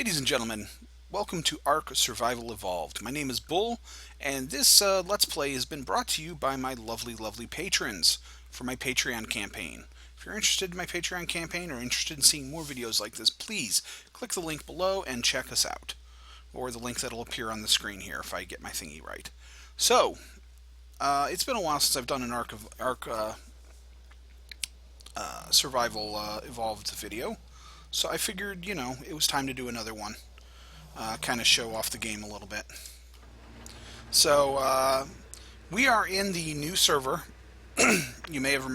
Ladies and gentlemen, welcome to ARK Survival Evolved. My name is Bull, and this Let's Play has been brought to you by my lovely patrons for my Patreon campaign. If you're interested in my Patreon campaign or interested in seeing more videos like this, please click the link below and check us out. Or the link that'll appear on the screen here if I get my thingy right. So, it's been a while since I've done an ARK Survival Evolved video. So I figured, it was time to do another one. Kind of show off the game a little bit. So, we are in the new server. You may have,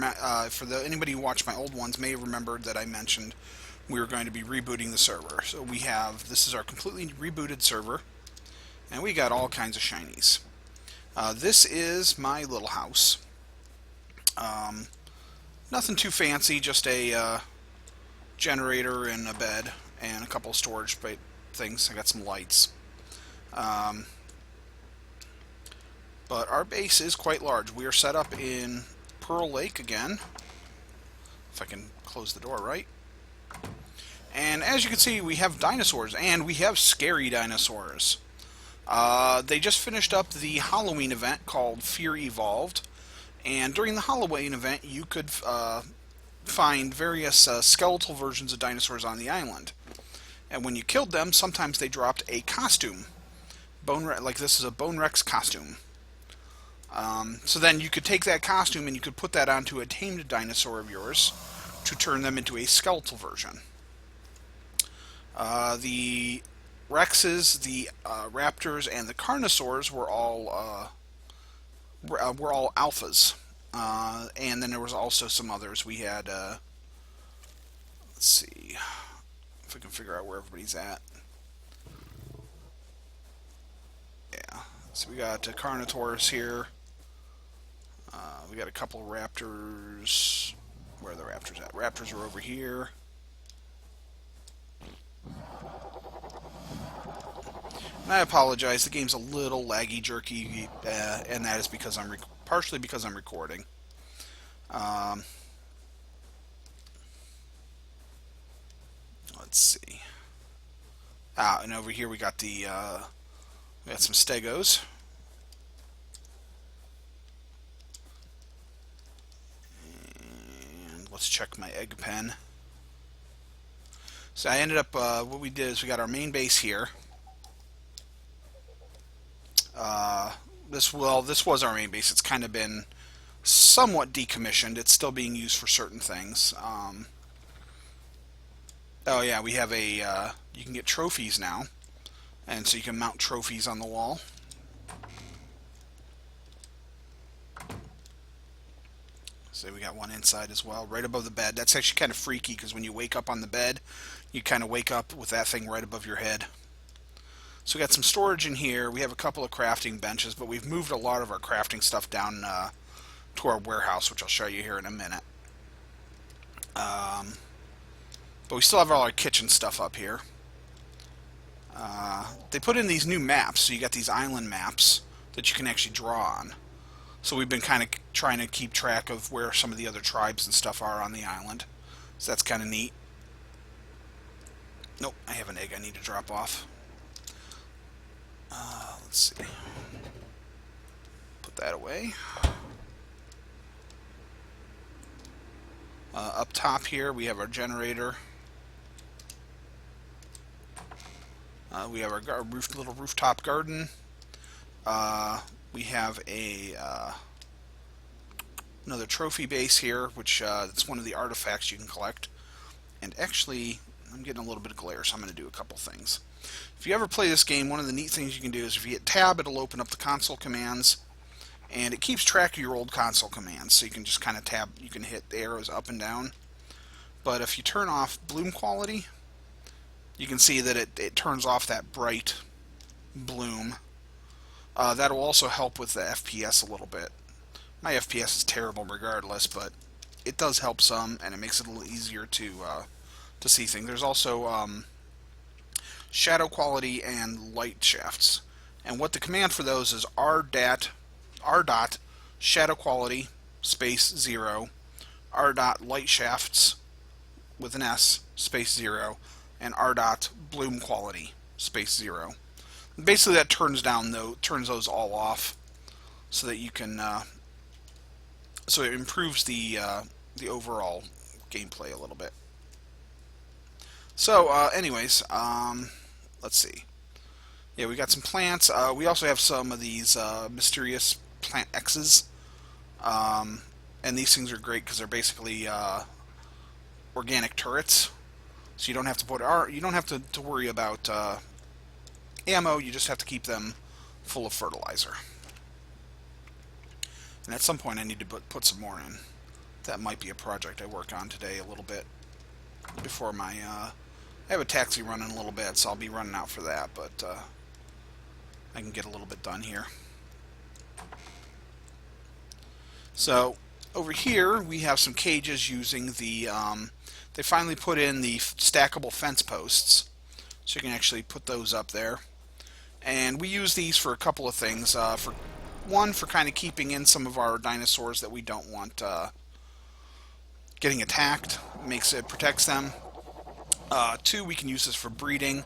anybody who watched my old ones may have remembered that I mentioned we were going to be rebooting the server. So this is our completely rebooted server, and we got all kinds of shinies. This is my little house. Nothing too fancy, just a generator and a bed and a couple of storage things. I got some lights. But our base is quite large. We are set up in Pearl Lake again. If I can close the door right. And as you can see, we have dinosaurs, and we have scary dinosaurs. They just finished up the Halloween event called Fear Evolved. And during the Halloween event, you could find various skeletal versions of dinosaurs on the island. And when you killed them, sometimes they dropped a costume. Like this is a Bone Rex costume. So then you could take that costume and you could put that onto a tamed dinosaur of yours to turn them into a skeletal version. The Rexes, the Raptors, and the Carnosaurs were all alphas. And then there was also some others. We had, let's see if I can figure out where everybody's at. Yeah, so we got Carnotaurus here. We got a couple of Raptors. Where are the Raptors at? Raptors are over here. And I apologize, the game's a little laggy jerky, and that is because partially because I'm recording. Let's see. And over here we got we got some Stegos. And let's check my egg pen. So I ended up, what we did is we got our main base here. This was our main base. It's kind of been somewhat decommissioned. It's still being used for certain things. Oh yeah, we have you can get trophies now, and so you can mount trophies on the wall. So we got one inside as well, right above the bed. That's actually kind of freaky because when you wake up on the bed, you kind of wake up with that thing right above your head. So we got some storage in here. We have a couple of crafting benches, but we've moved a lot of our crafting stuff down to our warehouse, which I'll show you here in a minute. But we still have all our kitchen stuff up here. They put in these new maps, so you got these island maps that you can actually draw on. So we've been kind of trying to keep track of where some of the other tribes and stuff are on the island. So that's kind of neat. Nope, I have an egg I need to drop off. Let's see. Put that away. Up top here, we have our generator. We have our little rooftop garden. We have another trophy base here, which it's one of the artifacts you can collect. And actually, I'm getting a little bit of glare, so I'm going to do a couple things. If you ever play this game, one of the neat things you can do is if you hit tab, it'll open up the console commands, and it keeps track of your old console commands. So you can just kind of tab, you can hit the arrows up and down. But if you turn off bloom quality, you can see that it turns off that bright bloom. That'll also help with the FPS a little bit. My FPS is terrible regardless, but it does help some, and it makes it a little easier to see things. There's also shadow quality and light shafts, and what the command for those is r dot shadow quality space 0, r dot light shafts with an S space 0, and R dot bloom quality space 0. Basically, that turns those all off, so that you can so it improves the overall gameplay a little bit. So, anyways, let's see. Yeah, we got some plants. We also have some of these mysterious plant X's, and these things are great because they're basically organic turrets. So you don't have to worry about ammo. You just have to keep them full of fertilizer. And at some point, I need to put some more in. That might be a project I work on today a little bit before my. I have a taxi running a little bit, so I'll be running out for that. But I can get a little bit done here. So over here we have some cages using the. They finally put in the stackable fence posts, so you can actually put those up there. And we use these for a couple of things. For one, for kind of keeping in some of our dinosaurs that we don't want getting attacked. Protects them. Two, we can use this for breeding.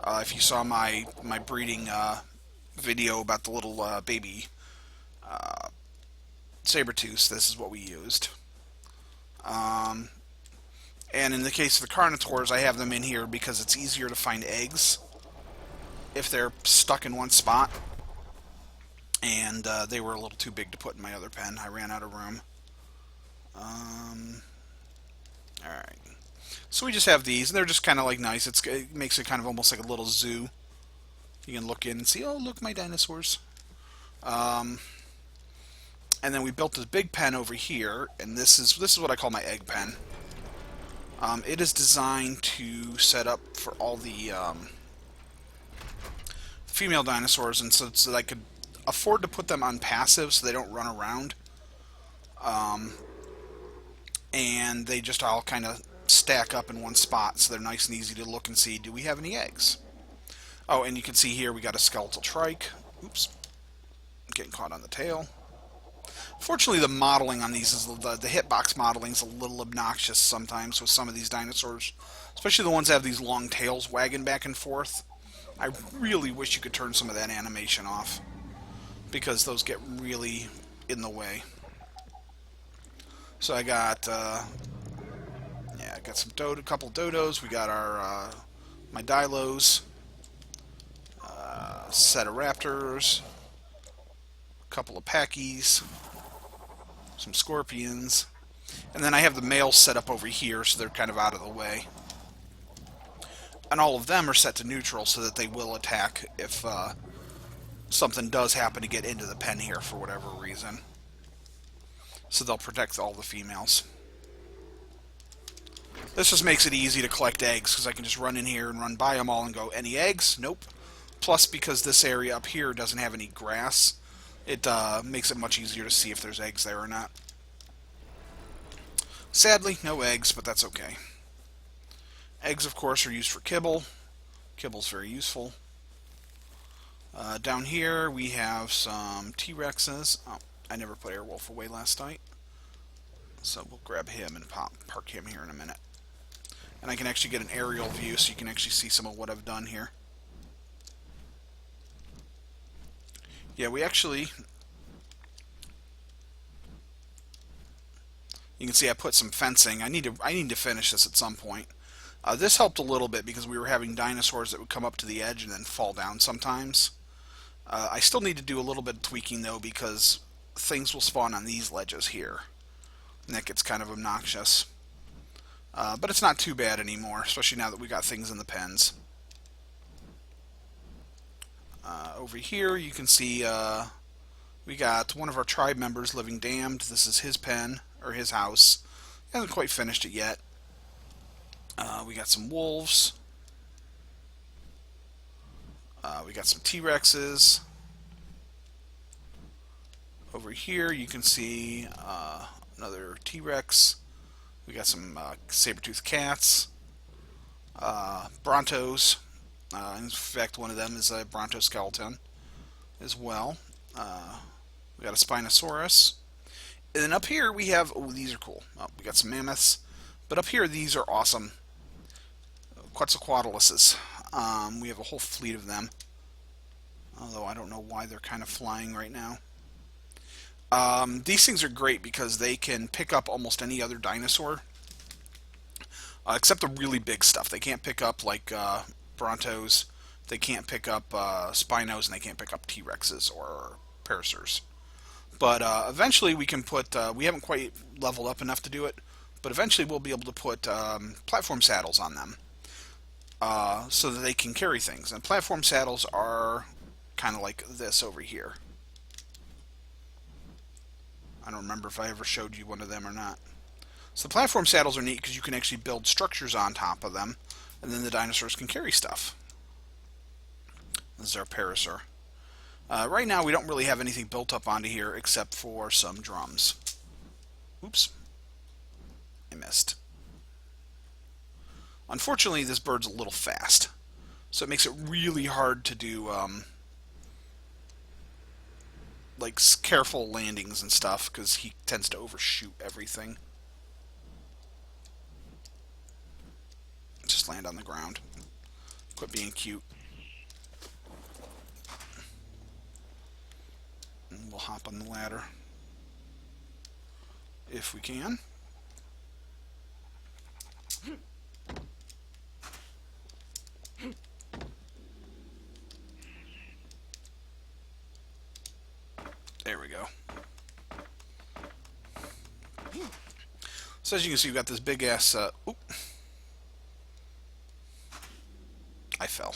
If you saw my breeding video about the little baby saber-tooths, this is what we used. And in the case of the carnivores, I have them in here because it's easier to find eggs if they're stuck in one spot. And they were a little too big to put in my other pen. I ran out of room. Alright. So we just have these, and they're just kind of like nice. It makes it kind of almost like a little zoo. You can look in and see, oh, look, my dinosaurs. And then we built this big pen over here, and this is what I call my egg pen. It is designed to set up for all the female dinosaurs, and so that I could afford to put them on passive so they don't run around. And they just all kind of stack up in one spot, so they're nice and easy to look and see, do we have any eggs? Oh, and you can see here we got a skeletal trike. Oops. Getting caught on the tail. Fortunately, the modeling on these, the hitbox modeling is a little obnoxious sometimes with some of these dinosaurs, especially the ones that have these long tails wagging back and forth. I really wish you could turn some of that animation off, because those get really in the way. So I got, I got some a couple dodos. We got our my dilos, set of raptors, a couple of packies, some scorpions, and then I have the males set up over here, so they're kind of out of the way. And all of them are set to neutral so that they will attack if something does happen to get into the pen here for whatever reason. So they'll protect all the females. This just makes it easy to collect eggs, because I can just run in here and run by them all and go, any eggs? Nope. Plus, because this area up here doesn't have any grass, it makes it much easier to see if there's eggs there or not. Sadly, no eggs, but that's okay. Eggs, of course, are used for kibble. Kibble's very useful. Down here, we have some T-Rexes. Oh, I never put Airwolf away last night, so we'll grab him and park him here in a minute. And I can actually get an aerial view so you can actually see some of what I've done here. Yeah, we actually... You can see I put some fencing. I need to finish this at some point. This helped a little bit because we were having dinosaurs that would come up to the edge and then fall down sometimes. I still need to do a little bit of tweaking, though, because things will spawn on these ledges here. And that gets kind of obnoxious. But it's not too bad anymore, especially now that we got things in the pens. Over here, you can see we got one of our tribe members living damned. This is his pen, or his house. He hasn't quite finished it yet. We got some wolves. We got some T-Rexes. Over here you can see another T-Rex. We got some saber-toothed cats. Brontos. In fact, one of them is a bronto skeleton as well. We got a Spinosaurus. And then up here we have, oh, these are cool. We got some mammoths. But up here, these are awesome. Quetzalcoatluses. We have a whole fleet of them. Although I don't know why they're kind of flying right now. These things are great because they can pick up almost any other dinosaur. Except the really big stuff. They can't pick up like Brontos. They can't pick up Spinos, and they can't pick up T-Rexes or Parasaurs. But eventually we can put, we haven't quite leveled up enough to do it, but eventually we'll be able to put platform saddles on them so that they can carry things. And platform saddles are kind of like this over here. I don't remember if I ever showed you one of them or not. So the platform saddles are neat because you can actually build structures on top of them, and then the dinosaurs can carry stuff. This is our Parasaur. Right now we don't really have anything built up onto here except for some drums. Oops. I missed. Unfortunately, this bird's a little fast, so it makes it really hard to do like careful landings and stuff because he tends to overshoot everything. Just land on the ground. Quit being cute. And we'll hop on the ladder if we can. There we go. So as you can see, we've got this big ass. Oop. I fell.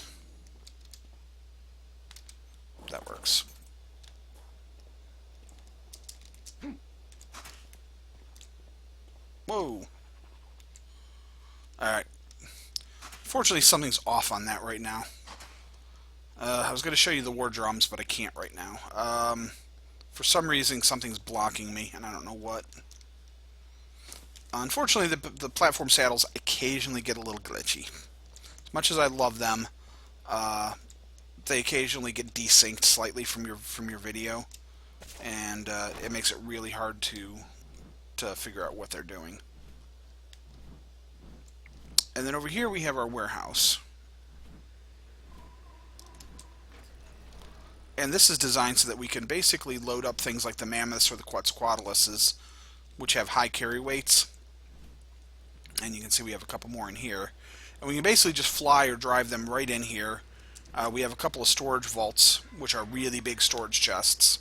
That works. Whoa. Alright. Fortunately, something's off on that right now. I was going to show you the war drums, but I can't right now. For some reason, something's blocking me, and I don't know what. Unfortunately, the platform saddles occasionally get a little glitchy. As much as I love them, they occasionally get desynced slightly from your video, and it makes it really hard to figure out what they're doing. And then over here we have our warehouse. And this is designed so that we can basically load up things like the mammoths or the Quetzalcoatluses, which have high carry weights. And you can see we have a couple more in here. And we can basically just fly or drive them right in here. We have a couple of storage vaults, which are really big storage chests.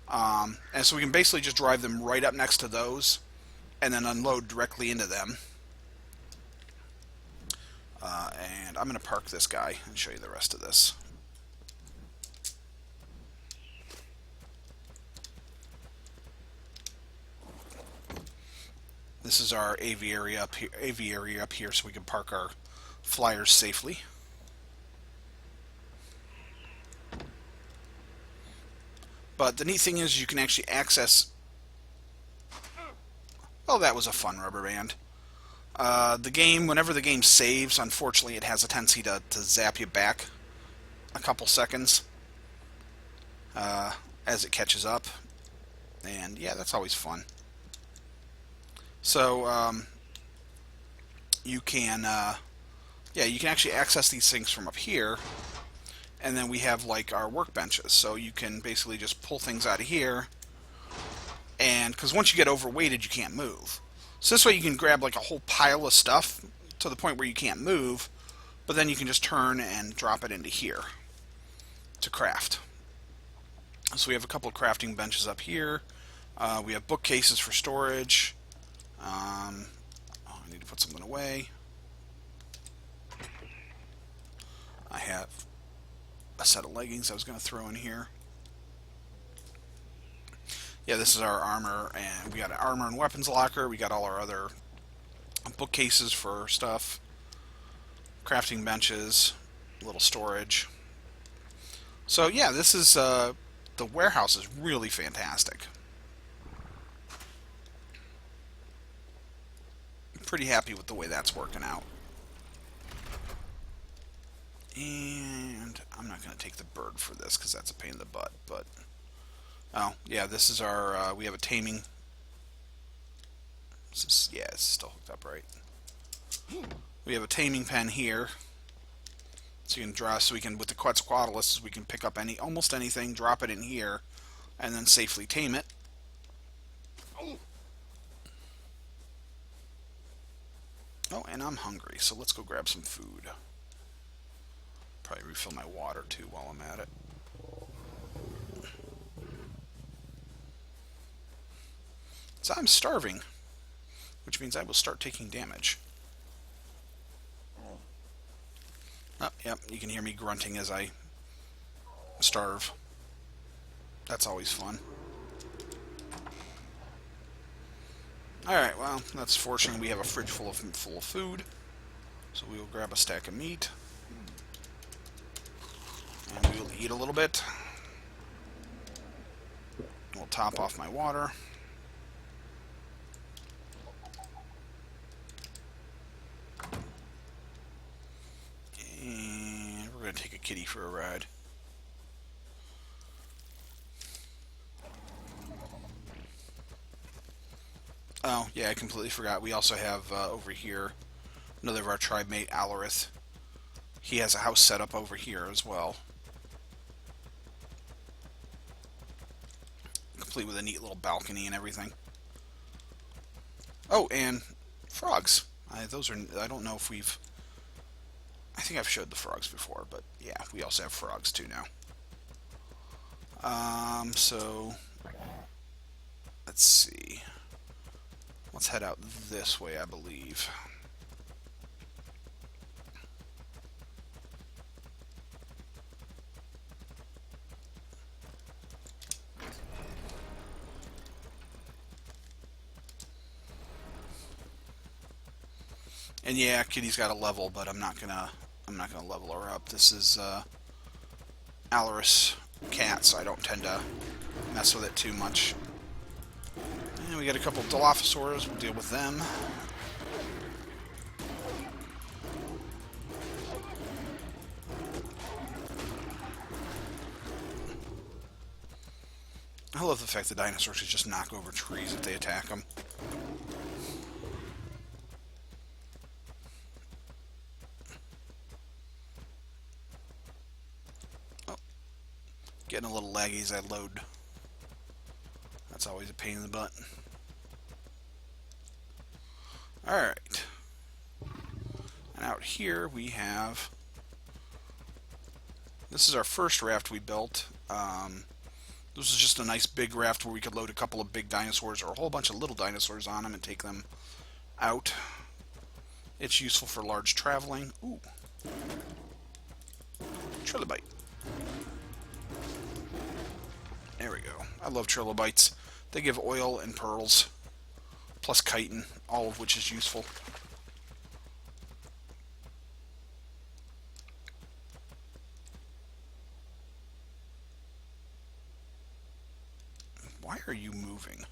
And so we can basically just drive them right up next to those and then unload directly into them. And I'm going to park this guy and show you the rest of this. This is our aviary up here, so we can park our flyers safely. But the neat thing is you can actually access... Oh, that was a fun rubber band. The game, whenever the game saves, unfortunately it has a tendency to zap you back a couple seconds as it catches up. And yeah, that's always fun. So you can you can actually access these things from up here, and then we have like our workbenches, so you can basically just pull things out of here, and because once you get overweighted you can't move, so this way you can grab like a whole pile of stuff to the point where you can't move, but then you can just turn and drop it into here to craft. So we have a couple of crafting benches up here. We have bookcases for storage. I need to put something away. I have a set of leggings I was going to throw in here. Yeah, this is our armor, and we got an armor and weapons locker. We got all our other bookcases for stuff, crafting benches, a little storage. So yeah, this is the warehouse is really fantastic. Pretty happy with the way that's working out. And I'm not going to take the bird for this because that's a pain in the butt, but oh yeah, this is our we have a taming. Yeah, it's still hooked up right. We have a taming pen here, so you can draw. So we can, with the Quetzalcoatlus, we can pick up almost anything, drop it in here, and then safely tame it. Oh, and I'm hungry, so let's go grab some food. Probably refill my water too while I'm at it. So I'm starving, which means I will start taking damage. Oh, yep, you can hear me grunting as I starve. That's always fun. Alright, well, that's fortunate we have a fridge full of food. So we will grab a stack of meat. And we will eat a little bit. We'll top off my water. And we're going to take a kitty for a ride. Oh, yeah, I completely forgot. We also have over here another of our tribe mate, Alarith. He has a house set up over here as well. Complete with a neat little balcony and everything. Oh, and frogs. I don't know if we've... I think I've showed the frogs before, but yeah, we also have frogs too now. So... let's see. Let's head out this way, I believe. And yeah, Kitty's got a level, but I'm not gonna level her up. This is Alaris cat, so I don't tend to mess with it too much. And we got a couple of Dilophosaurs. We'll deal with them. I love the fact that dinosaurs can just knock over trees if they attack them. Oh, getting a little laggy as I load. That's always a pain in the butt. Alright. And out here we have... this is our first raft we built. This is just a nice big raft where we could load a couple of big dinosaurs or a whole bunch of little dinosaurs on them and take them out. It's useful for large traveling. Ooh. Trilobite. There we go. I love trilobites. They give oil and pearls, plus chitin, all of which is useful. Why are you moving?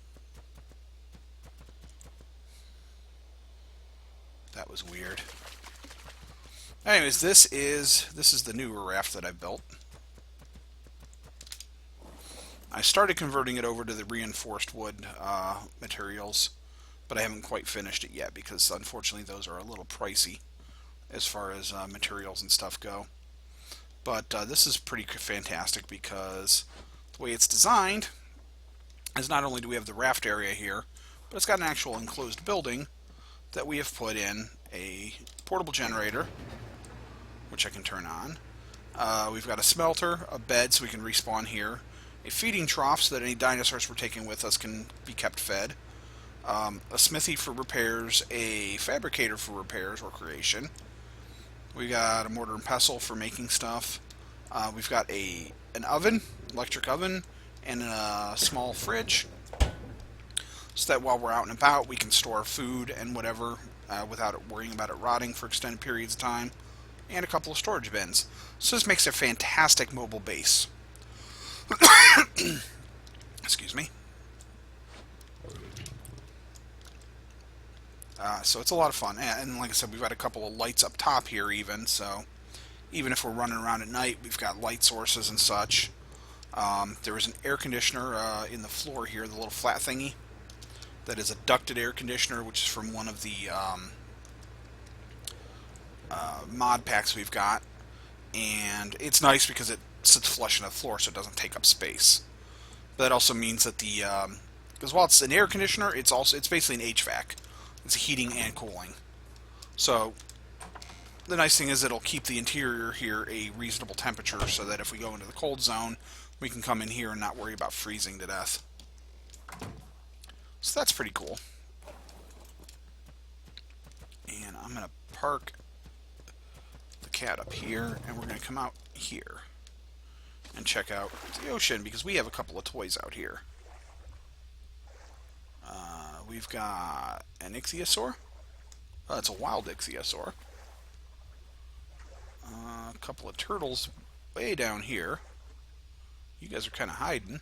That was weird. Anyways, this is the newer raft that I built. I started converting it over to the reinforced wood materials, but I haven't quite finished it yet because unfortunately those are a little pricey as far as materials and stuff go. But this is pretty fantastic because the way it's designed is not only do we have the raft area here, but it's got an actual enclosed building that we have put in a portable generator, which I can turn on. We've got a smelter, a bed so we can respawn here, a feeding trough so that any dinosaurs we're taking with us can be kept fed, a smithy for repairs, a fabricator for repairs or creation. We got a mortar and pestle for making stuff. We've got an oven, electric oven, and a small fridge, so that while we're out and about we can store food and whatever without worrying about it rotting for extended periods of time, and a couple of storage bins. So this makes a fantastic mobile base. Excuse me. So it's a lot of fun, and like I said, we've got a couple of lights up top here even, so even if we're running around at night, we've got light sources and such. There is an air conditioner in the floor here, the little flat thingy. That is a ducted air conditioner, which is from one of the mod packs we've got, and it's nice because it sits flush on the floor, so it doesn't take up space. But that also means that the because while it's an air conditioner, it's basically an HVAC. It's heating and cooling. So the nice thing is it'll keep the interior here a reasonable temperature, so that if we go into the cold zone, we can come in here and not worry about freezing to death. So that's pretty cool. And I'm going to park the cat up here, and we're going to come out here and check out the ocean, because we have a couple of toys out here. We've got an ichthyosaur. It's a wild ichthyosaur. A couple of turtles way down here. You guys are kind of hiding.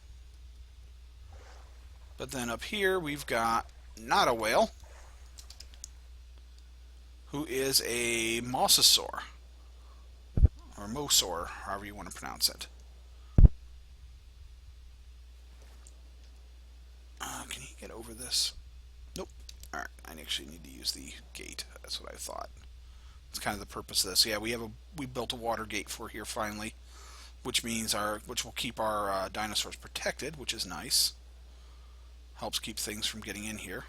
But then up here we've got not a whale, who is a mosasaur, or mosaur, however you want to pronounce it. Can he get over this? Nope. Alright, I actually need to use the gate. That's what I thought. That's kind of the purpose of this. Yeah, we built a water gate for here finally, which will keep our dinosaurs protected, which is nice. Helps keep things from getting in here.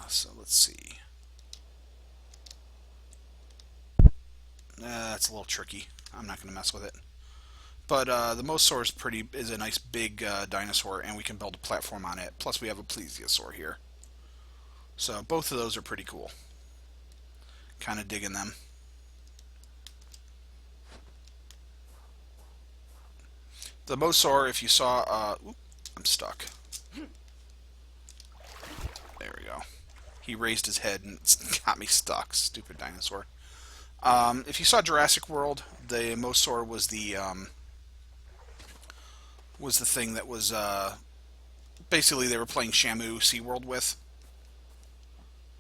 So let's see. That's a little tricky. I'm not going to mess with it. But the mosasaur is a nice big dinosaur, and we can build a platform on it. Plus we have a plesiosaur here. So both of those are pretty cool. Kind of digging them. The mosasaur, if you saw... I'm stuck. There we go. He raised his head and got me stuck. Stupid dinosaur. If you saw Jurassic World, the mosasaur was the thing that was basically they were playing Shamu SeaWorld with.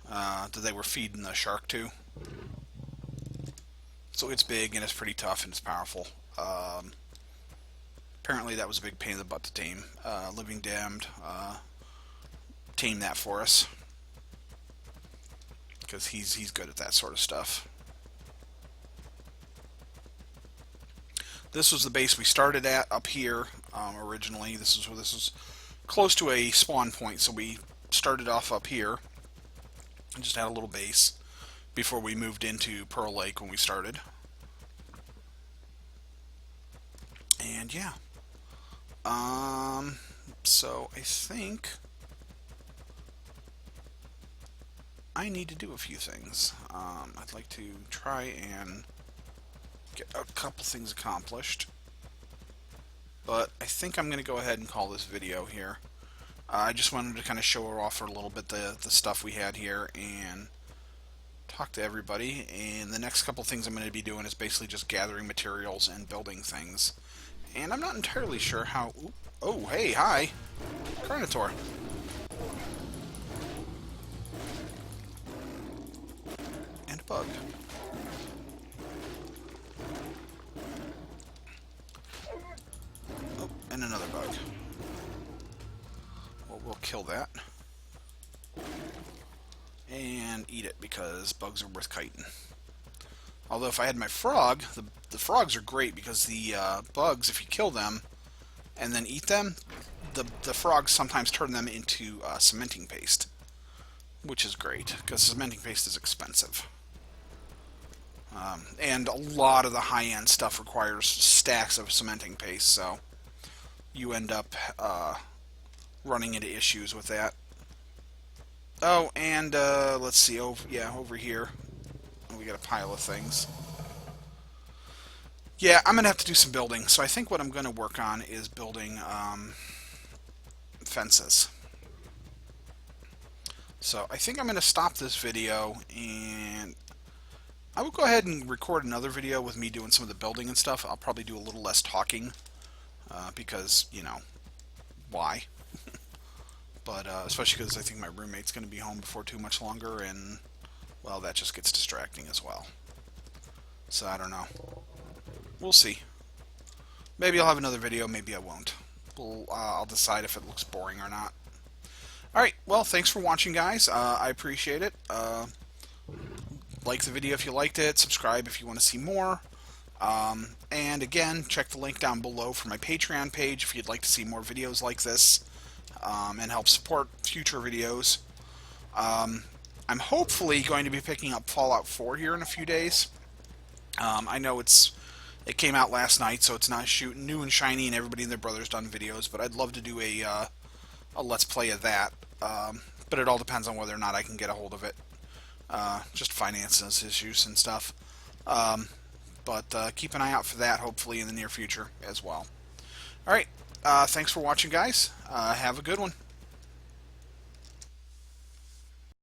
That they were feeding the shark to. So it's big and it's pretty tough and it's powerful. Apparently that was a big pain in the butt to tame. Living Damned tamed that for us, because he's good at that sort of stuff. This was the base we started at up here originally. This is close to a spawn point, so we started off up here and just had a little base before we moved into Pearl Lake when we started. And yeah. So I think I need to do a few things. I'd like to try and get a couple things accomplished. But I think I'm going to go ahead and call this video here. I just wanted to kind of show off for a little bit the stuff we had here and talk to everybody. And the next couple things I'm going to be doing is basically just gathering materials and building things. And I'm not entirely sure how... Oh, hey, hi! Carnotaur. And a bug. Oh, and another bug. Well, we'll kill that. And eat it, because bugs are worth kiting. Although if I had my frog, the frogs are great, because the bugs, if you kill them and then eat them, the frogs sometimes turn them into cementing paste, which is great, because cementing paste is expensive. And a lot of the high-end stuff requires stacks of cementing paste, so you end up running into issues with that. Oh, and let's see, over here we got a pile of things. Yeah, I'm going to have to do some building. So I think what I'm going to work on is building fences. So I think I'm going to stop this video, and I will go ahead and record another video with me doing some of the building and stuff. I'll probably do a little less talking, because, you know, why? But especially because I think my roommate's going to be home before too much longer, and, well, that just gets distracting as well. So I don't know. We'll see. Maybe I'll have another video, maybe I won't. I'll decide if it looks boring or not. Alright, well, thanks for watching, guys. I appreciate it. Like the video if you liked it, subscribe if you want to see more. And again, check the link down below for my Patreon page if you'd like to see more videos like this and help support future videos. I'm hopefully going to be picking up Fallout 4 here in a few days. I know it came out last night, so it's not shooting new and shiny, and everybody and their brother's done videos. But I'd love to do a let's play of that. But it all depends on whether or not I can get a hold of it. Just finances issues and stuff. But keep an eye out for that, hopefully in the near future as well. All right. Thanks for watching, guys. Have a good one.